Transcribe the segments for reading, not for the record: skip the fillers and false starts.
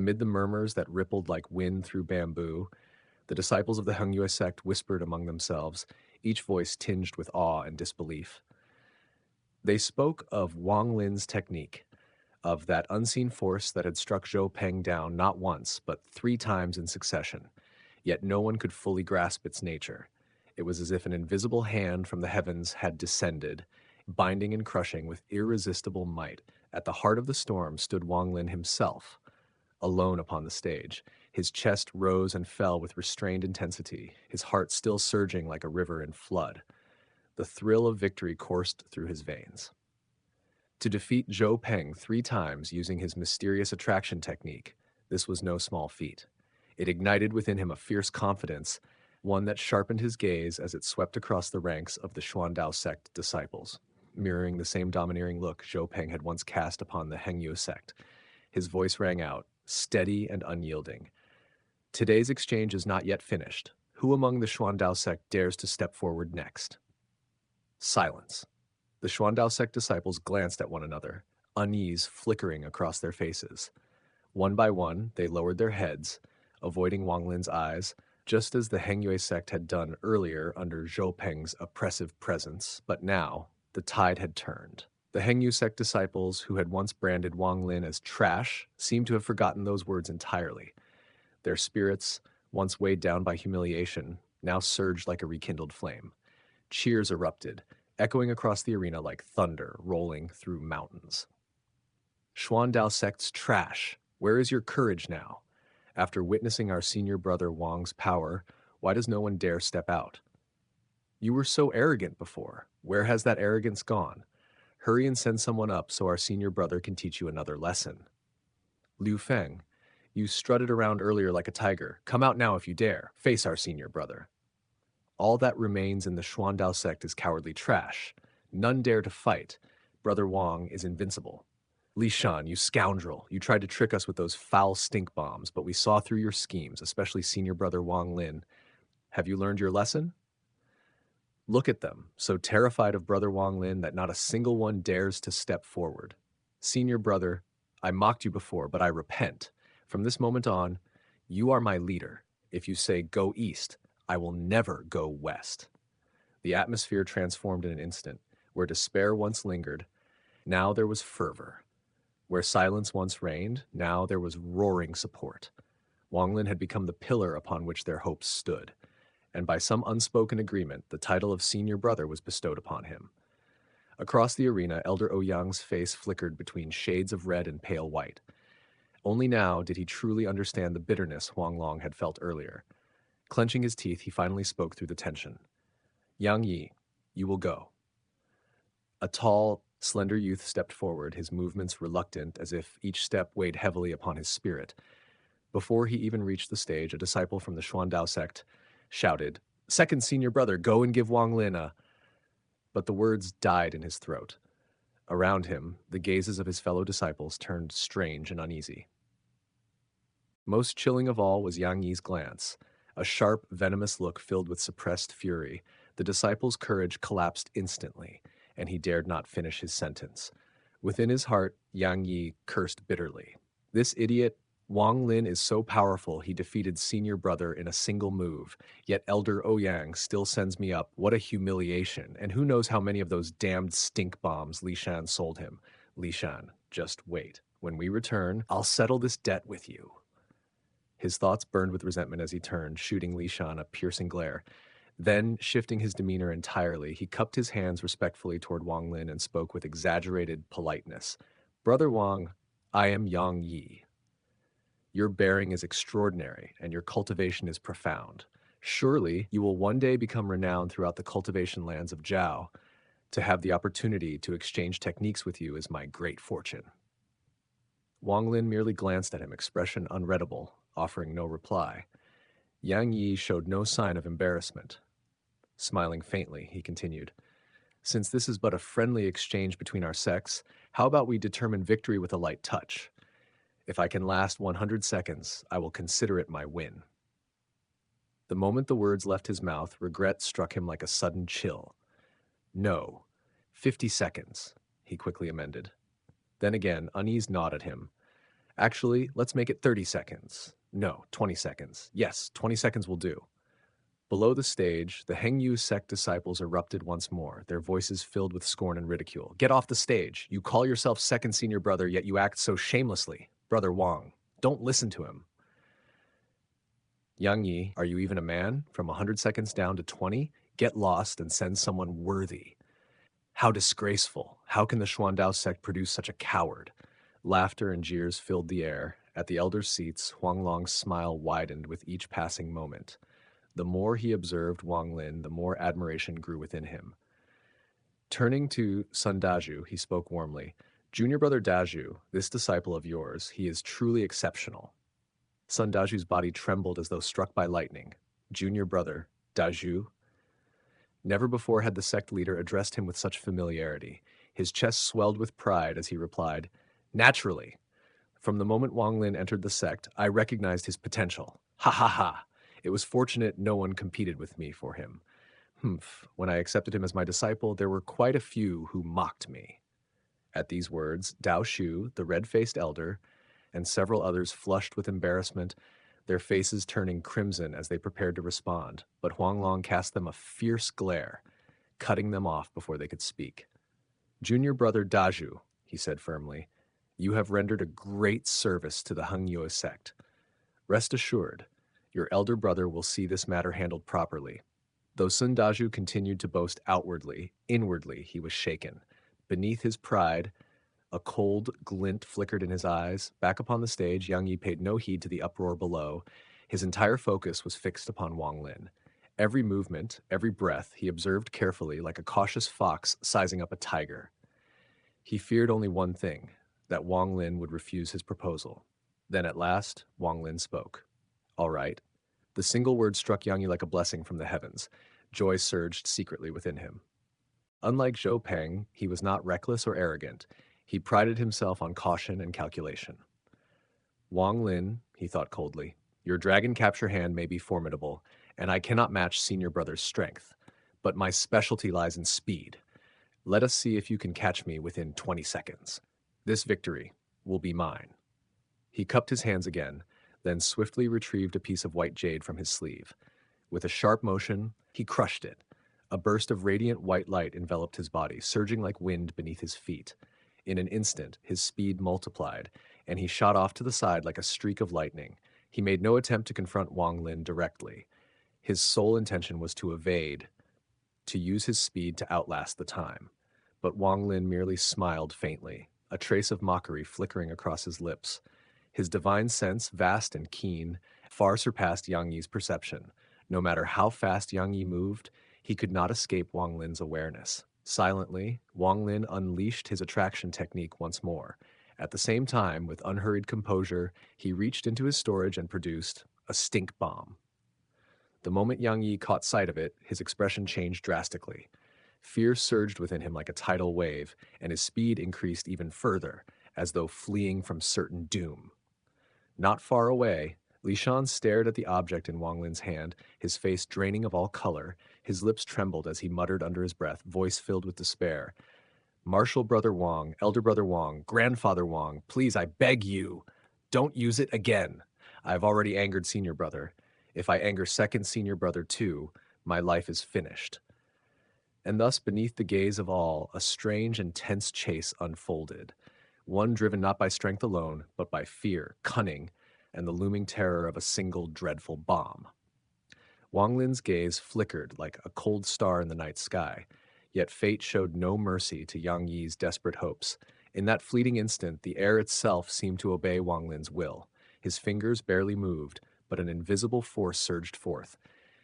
Amid the murmurs that rippled like wind through bamboo, the disciples of the Xianxia sect whispered among themselves, each voice tinged with awe and disbelief. They spoke of Wang Lin's technique, of that unseen force that had struck Zhou Peng down not once, but 3 times in succession. Yet no one could fully grasp its nature. It was as if an invisible hand from the heavens had descended, binding and crushing with irresistible might. At the heart of the storm stood Wang Lin himself, alone upon the stage. His chest rose and fell with restrained intensity, his heart still surging like a river in flood. The thrill of victory coursed through his veins. To defeat Zhou Peng 3 times using his mysterious attraction technique, this was no small feat. It ignited within him a fierce confidence, one that sharpened his gaze as it swept across the ranks of the Xuandao sect disciples, mirroring the same domineering look Zhou Peng had once cast upon the Hengyu sect. His voice rang out, steady and unyielding. Today's exchange is not yet finished. Who among the Xuandao sect dares to step forward next? Silence. The Xuandao sect disciples glanced at one another, unease flickering across their faces. One by one, they lowered their heads, avoiding Wang Lin's eyes, just as the Hengyu sect had done earlier under Zhou Peng's oppressive presence. But now, the tide had turned. The Hengyu sect disciples, who had once branded Wang Lin as trash, seemed to have forgotten those words entirely. Their spirits, once weighed down by humiliation, now surged like a rekindled flame. Cheers erupted, echoing across the arena like thunder rolling through mountains. Xuandao sect's trash, where is your courage now? After witnessing our senior brother Wang's power, why does no one dare step out? You were so arrogant before. Where has that arrogance gone? Hurry and send someone up so our senior brother can teach you another lesson. Liu Feng, you strutted around earlier like a tiger. Come out now if you dare. Face our senior brother. All that remains in the Xuandao sect is cowardly trash. None dare to fight. Brother Wang is invincible. Li Shan, you scoundrel, you tried to trick us with those foul stink bombs, but we saw through your schemes, especially senior brother Wang Lin. Have you learned your lesson? Look at them, so terrified of brother Wang Lin that not a single one dares to step forward. Senior brother, I mocked you before, but I repent. From this moment on, you are my leader. If you say go east, I will never go west. The atmosphere transformed in an instant. Where despair once lingered, now there was fervor. Where silence once reigned, now there was roaring support. Wang Lin had become the pillar upon which their hopes stood, and by some unspoken agreement, the title of senior brother was bestowed upon him. Across the arena, Elder Ouyang's face flickered between shades of red and pale white. Only now did he truly understand the bitterness Huang Long had felt earlier. Clenching his teeth, he finally spoke through the tension. Yang Yi, you will go. A tall, slender youth stepped forward, his movements reluctant, as if each step weighed heavily upon his spirit. Before he even reached the stage, a disciple from the Xuandao sect shouted, Second senior brother, go and give Wang Lin a... But the words died in his throat. Around him, the gazes of his fellow disciples turned strange and uneasy. Most chilling of all was Yang Yi's glance, a sharp, venomous look filled with suppressed fury. The disciple's courage collapsed instantly, and he dared not finish his sentence. Within his heart, Yang Yi cursed bitterly. This idiot, Wang Lin, is so powerful he defeated senior brother in a single move, yet Elder Ouyang still sends me up. What a humiliation, and who knows how many of those damned stink bombs Li Shan sold him. Li Shan, just wait. When we return, I'll settle this debt with you. His thoughts burned with resentment as he turned, shooting Li Shan a piercing glare. Then, shifting his demeanor entirely, he cupped his hands respectfully toward Wang Lin and spoke with exaggerated politeness. Brother Wang, I am Yang Yi. Your bearing is extraordinary, and your cultivation is profound. Surely, you will one day become renowned throughout the cultivation lands of Zhao. To have the opportunity to exchange techniques with you is my great fortune. Wang Lin merely glanced at him, expression unreadable, offering no reply. Yang Yi showed no sign of embarrassment. Smiling faintly, he continued, Since this is but a friendly exchange between our sects, how about we determine victory with a light touch? If I can last 100 seconds, I will consider it my win. The moment the words left his mouth, regret struck him like a sudden chill. No, 50 seconds, he quickly amended. Then again, unease gnawed at him. Actually, let's make it 30 seconds. No, 20 seconds. Yes, 20 seconds will do. Below the stage, the Hengyu sect disciples erupted once more, their voices filled with scorn and ridicule. Get off the stage. You call yourself second senior brother, yet you act so shamelessly. Brother Wang, don't listen to him. Yang Yi, are you even a man? From 100 seconds down to 20? Get lost and send someone worthy. How disgraceful. How can the Xuandao sect produce such a coward? Laughter and jeers filled the air. At the elders' seats, Huanglong's smile widened with each passing moment. The more he observed Wang Lin, the more admiration grew within him. Turning to Sun Daju, he spoke warmly. Junior brother Daju, this disciple of yours, he is truly exceptional. Sun Daju's body trembled as though struck by lightning. Junior brother, Daju. Never before had the sect leader addressed him with such familiarity. His chest swelled with pride as he replied, Naturally. From the moment Wang Lin entered the sect, I recognized his potential. Ha ha ha. It was fortunate no one competed with me for him. Humph. When I accepted him as my disciple, there were quite a few who mocked me. At these words, Dao Shu, the red-faced elder, and several others flushed with embarrassment, their faces turning crimson as they prepared to respond, but Huanglong cast them a fierce glare, cutting them off before they could speak. Junior brother Daju, he said firmly, you have rendered a great service to the Hengyu sect. Rest assured, your elder brother will see this matter handled properly. Though Sun Daju continued to boast outwardly, inwardly he was shaken. Beneath his pride, a cold glint flickered in his eyes. Back upon the stage, Yang Yi paid no heed to the uproar below. His entire focus was fixed upon Wang Lin. Every movement, every breath, he observed carefully, like a cautious fox sizing up a tiger. He feared only one thing, that Wang Lin would refuse his proposal. Then at last, Wang Lin spoke. All right. The single word struck Yang Yi like a blessing from the heavens. Joy surged secretly within him. Unlike Zhou Peng, he was not reckless or arrogant. He prided himself on caution and calculation. Wang Lin, he thought coldly, your dragon capture hand may be formidable, and I cannot match senior brother's strength, but my specialty lies in speed. Let us see if you can catch me within 20 seconds. This victory will be mine. He cupped his hands again, then swiftly retrieved a piece of white jade from his sleeve. With a sharp motion, he crushed it. A burst of radiant white light enveloped his body, surging like wind beneath his feet. In an instant, his speed multiplied, and he shot off to the side like a streak of lightning. He made no attempt to confront Wang Lin directly. His sole intention was to evade, to use his speed to outlast the time. But Wang Lin merely smiled faintly, a trace of mockery flickering across his lips. His divine sense, vast and keen, far surpassed Yang Yi's perception. No matter how fast Yang Yi moved, he could not escape Wang Lin's awareness. Silently, Wang Lin unleashed his attraction technique once more. At the same time, with unhurried composure, he reached into his storage and produced a stink bomb. The moment Yang Yi caught sight of it, his expression changed drastically. Fear surged within him like a tidal wave, and his speed increased even further, as though fleeing from certain doom. Not far away, Li Shan stared at the object in Wang Lin's hand, his face draining of all color. His lips trembled as he muttered under his breath, voice filled with despair. Martial brother Wang, elder brother Wang, grandfather Wang, please, I beg you, don't use it again. I've already angered senior brother. If I anger second senior brother too, my life is finished. And thus, beneath the gaze of all, a strange and tense chase unfolded. One driven not by strength alone, but by fear, cunning, and the looming terror of a single dreadful bomb. Wang Lin's gaze flickered like a cold star in the night sky, yet fate showed no mercy to Yang Yi's desperate hopes. In that fleeting instant, the air itself seemed to obey Wang Lin's will. His fingers barely moved, but an invisible force surged forth,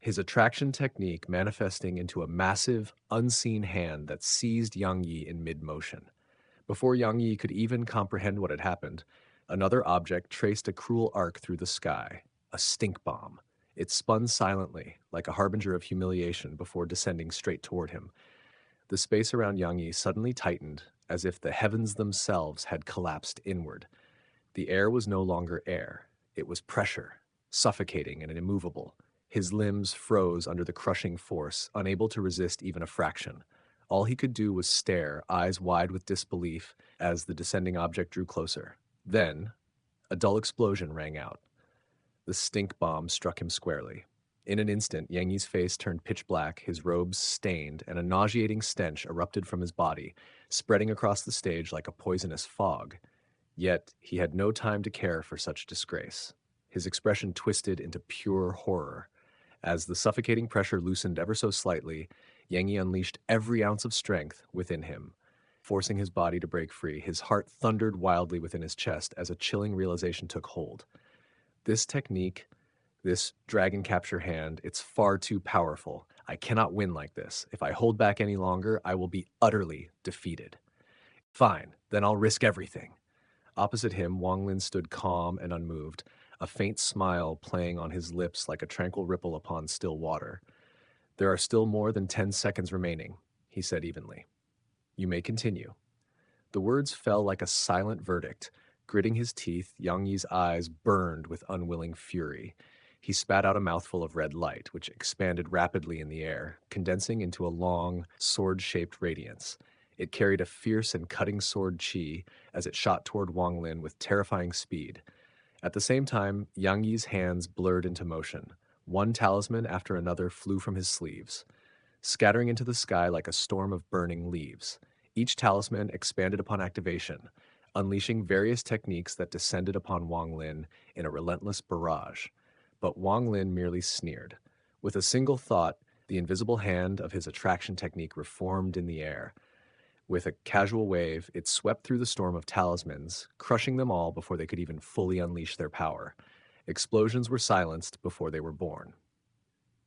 his attraction technique manifesting into a massive, unseen hand that seized Yang Yi in mid-motion. Before Yang Yi could even comprehend what had happened, another object traced a cruel arc through the sky, a stink bomb. It spun silently, like a harbinger of humiliation before descending straight toward him. The space around Yang Yi suddenly tightened, as if the heavens themselves had collapsed inward. The air was no longer air. It was pressure, suffocating and immovable. His limbs froze under the crushing force, unable to resist even a fraction. All he could do was stare, eyes wide with disbelief, as the descending object drew closer. Then, A dull explosion rang out. The stink bomb struck him squarely. In an instant, Yang Yi's face turned pitch black, his robes stained, and a nauseating stench erupted from his body, spreading across the stage like a poisonous fog. Yet he had no time to care for such disgrace. His expression twisted into pure horror. As the suffocating pressure loosened ever so slightly, Yang Yi unleashed every ounce of strength within him. Forcing his body to break free, his heart thundered wildly within his chest as a chilling realization took hold. This technique, this dragon capture hand, it's far too powerful. I cannot win like this. If I hold back any longer, I will be utterly defeated. Fine, then I'll risk everything. Opposite him, Wang Lin stood calm and unmoved, a faint smile playing on his lips like a tranquil ripple upon still water. There are still more than 10 seconds remaining, he said evenly. You may continue. The words fell like a silent verdict. Gritting his teeth, Yang Yi's eyes burned with unwilling fury. He spat out a mouthful of red light, which expanded rapidly in the air, condensing into a long, sword-shaped radiance. It carried a fierce and cutting sword chi as it shot toward Wang Lin with terrifying speed. At the same time, Yang Yi's hands blurred into motion. One talisman after another flew from his sleeves, scattering into the sky like a storm of burning leaves. Each talisman expanded upon activation, unleashing various techniques that descended upon Wang Lin in a relentless barrage. But Wang Lin merely sneered. With a single thought, the invisible hand of his attraction technique reformed in the air. With a casual wave, it swept through the storm of talismans, crushing them all before they could even fully unleash their power. Explosions were silenced before they were born.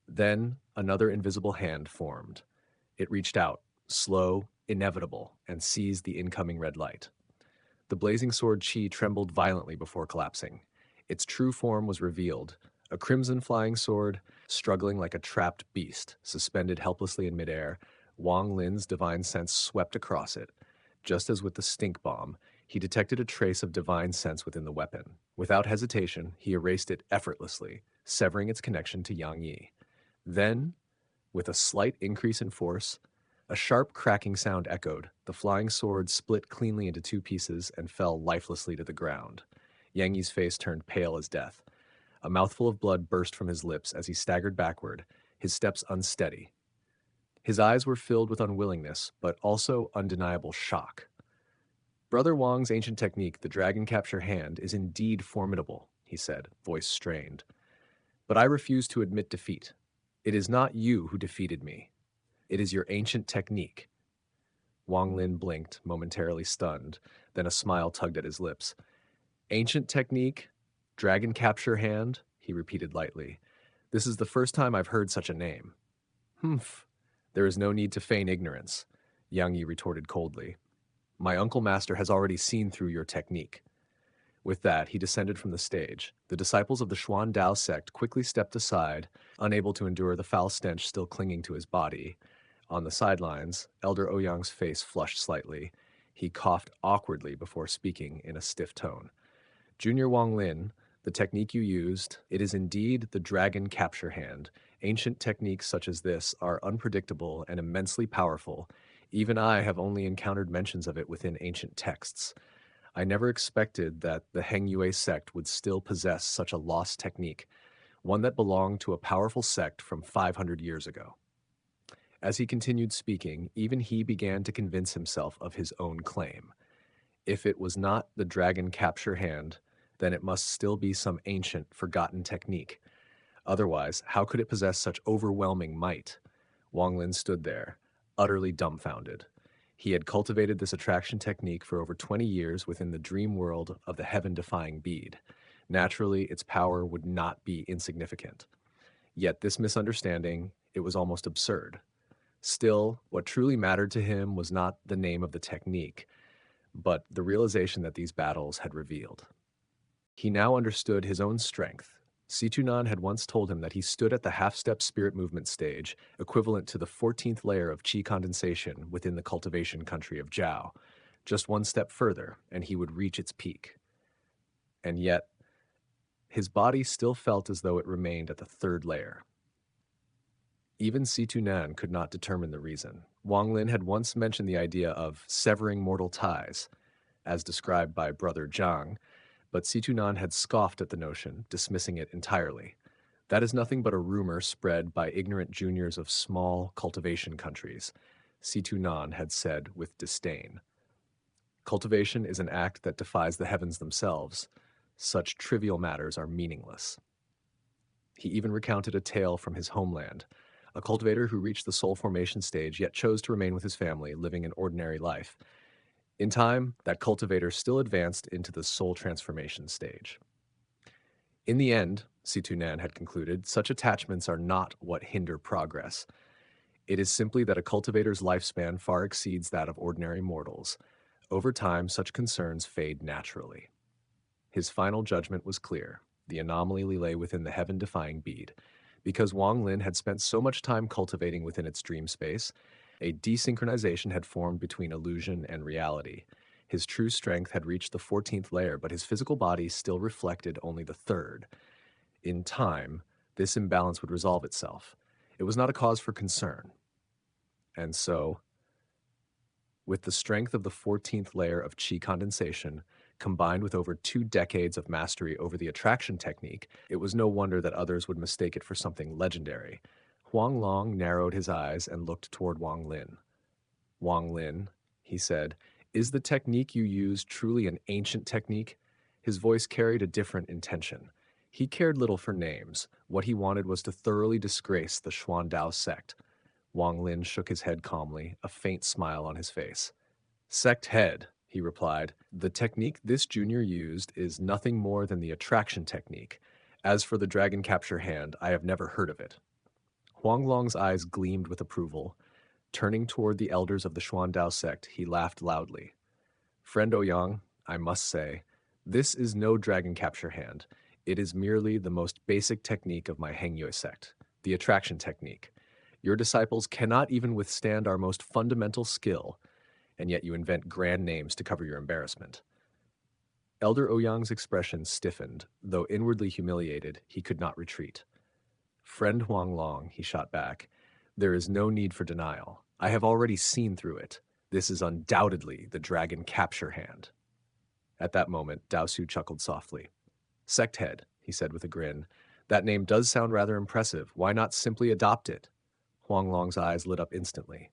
Then another invisible hand formed. It reached out, slow, inevitable, and seized the incoming red light. The blazing sword chi trembled violently before collapsing. Its true form was revealed, a crimson flying sword, struggling like a trapped beast, suspended helplessly in midair. Wang Lin's divine sense swept across it. Just as with the stink bomb, he detected a trace of divine sense within the weapon. Without hesitation, he erased it effortlessly, severing its connection to Yang Yi. Then, with a slight increase in force, a sharp cracking sound echoed. The flying sword split cleanly into two pieces and fell lifelessly to the ground. Yang Yi's face turned pale as death. A mouthful of blood burst from his lips as he staggered backward, his steps unsteady. His eyes were filled with unwillingness, but also undeniable shock. Brother Wang's ancient technique, the dragon capture hand, is indeed formidable, he said, voice strained. But I refuse to admit defeat. It is not you who defeated me. It is your ancient technique. Wang Lin blinked, momentarily stunned, then a smile tugged at his lips. Ancient technique? Dragon capture hand? He repeated lightly. This is the first time I've heard such a name. Humph. There is no need to feign ignorance, Yang Yi retorted coldly. My uncle master has already seen through your technique. With that, he descended from the stage. The disciples of the Xuan Dao sect quickly stepped aside, unable to endure the foul stench still clinging to his body. On the sidelines, Elder Ouyang's face flushed slightly. He coughed awkwardly before speaking in a stiff tone. Junior Wang Lin, the technique you used, it is indeed the dragon capture hand. Ancient techniques such as this are unpredictable and immensely powerful. Even I have only encountered mentions of it within ancient texts. I never expected that the Heng Yue sect would still possess such a lost technique, one that belonged to a powerful sect from 500 years ago. As he continued speaking, even he began to convince himself of his own claim. If it was not the dragon capture hand, then it must still be some ancient, forgotten technique. Otherwise, how could it possess such overwhelming might? Wang Lin stood there, utterly dumbfounded. He had cultivated this attraction technique for over 20 years within the dream world of the heaven-defying bead. Naturally, its power would not be insignificant. Yet this misunderstanding, it was almost absurd. Still, what truly mattered to him was not the name of the technique, but the realization that these battles had revealed. He now understood his own strength. Situnan had once told him that he stood at the half-step spirit movement stage, equivalent to the 14th layer of qi condensation within the cultivation country of Zhao. Just one step further, and he would reach its peak. And yet, his body still felt as though it remained at the third layer. Even Situnan could not determine the reason. Wang Lin had once mentioned the idea of severing mortal ties, as described by Brother Zhang, But Situnan had scoffed at the notion, dismissing it entirely. That is nothing but a rumor spread by ignorant juniors of small cultivation countries, Situnan had said with disdain. Cultivation is an act that defies the heavens themselves. Such trivial matters are meaningless. He even recounted a tale from his homeland, a cultivator who reached the soul formation stage yet chose to remain with his family, living an ordinary life. In time, that cultivator still advanced into the soul transformation stage. In the end, Situnan had concluded, such attachments are not what hinder progress. It is simply that a cultivator's lifespan far exceeds that of ordinary mortals. Over time, such concerns fade naturally. His final judgment was clear. The anomaly lay within the heaven-defying bead. Because Wang Lin had spent so much time cultivating within its dream space, a desynchronization had formed between illusion and reality. His true strength had reached the 14th layer, but his physical body still reflected only the 3rd. In time, this imbalance would resolve itself. It was not a cause for concern. And so, with the strength of the 14th layer of qi condensation, combined with over 2 decades of mastery over the attraction technique, it was no wonder that others would mistake it for something legendary. Huang Long narrowed his eyes and looked toward Wang Lin. Wang Lin, he said, is the technique you use truly an ancient technique? His voice carried a different intention. He cared little for names. What he wanted was to thoroughly disgrace the Xuandao sect. Wang Lin shook his head calmly, a faint smile on his face. Sect head, he replied. The technique this junior used is nothing more than the attraction technique. As for the dragon capture hand, I have never heard of it. Huang Long's eyes gleamed with approval. Turning toward the elders of the Xuandao sect, he laughed loudly. Friend Ouyang, I must say, this is no dragon capture hand. It is merely the most basic technique of my Hengyue sect, the attraction technique. Your disciples cannot even withstand our most fundamental skill, and yet you invent grand names to cover your embarrassment. Elder Ouyang's expression stiffened. Though inwardly humiliated, he could not retreat. Friend Huang Long, he shot back, there is no need for denial. I have already seen through it. This is undoubtedly the dragon capture hand. At that moment, Dao Su chuckled softly. Sect head, he said with a grin. That name does sound rather impressive. Why not simply adopt it? Huang Long's eyes lit up instantly.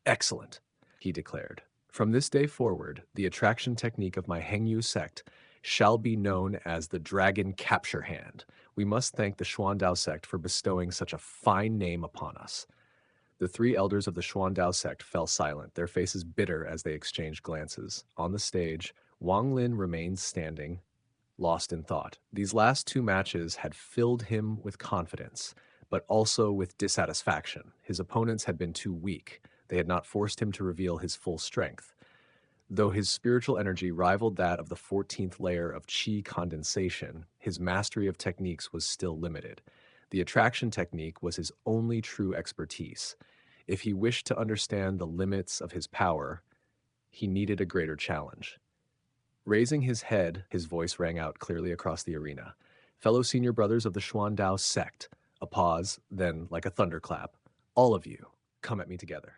Excellent, he declared. From this day forward, the attraction technique of my Hengyu sect shall be known as the Dragon Capture Hand. We must thank the Xuandao sect for bestowing such a fine name upon us. The 3 elders of the Xuandao sect fell silent, their faces bitter as they exchanged glances. On the stage, Wang Lin remained standing, lost in thought. These last 2 matches had filled him with confidence, but also with dissatisfaction. His opponents had been too weak. They had not forced him to reveal his full strength. Though his spiritual energy rivaled that of the 14th layer of qi condensation, his mastery of techniques was still limited. The attraction technique was his only true expertise. If he wished to understand the limits of his power, he needed a greater challenge. Raising his head, his voice rang out clearly across the arena. Fellow senior brothers of the Xuandao sect. A pause, then, like a thunderclap, all of you, come at me together.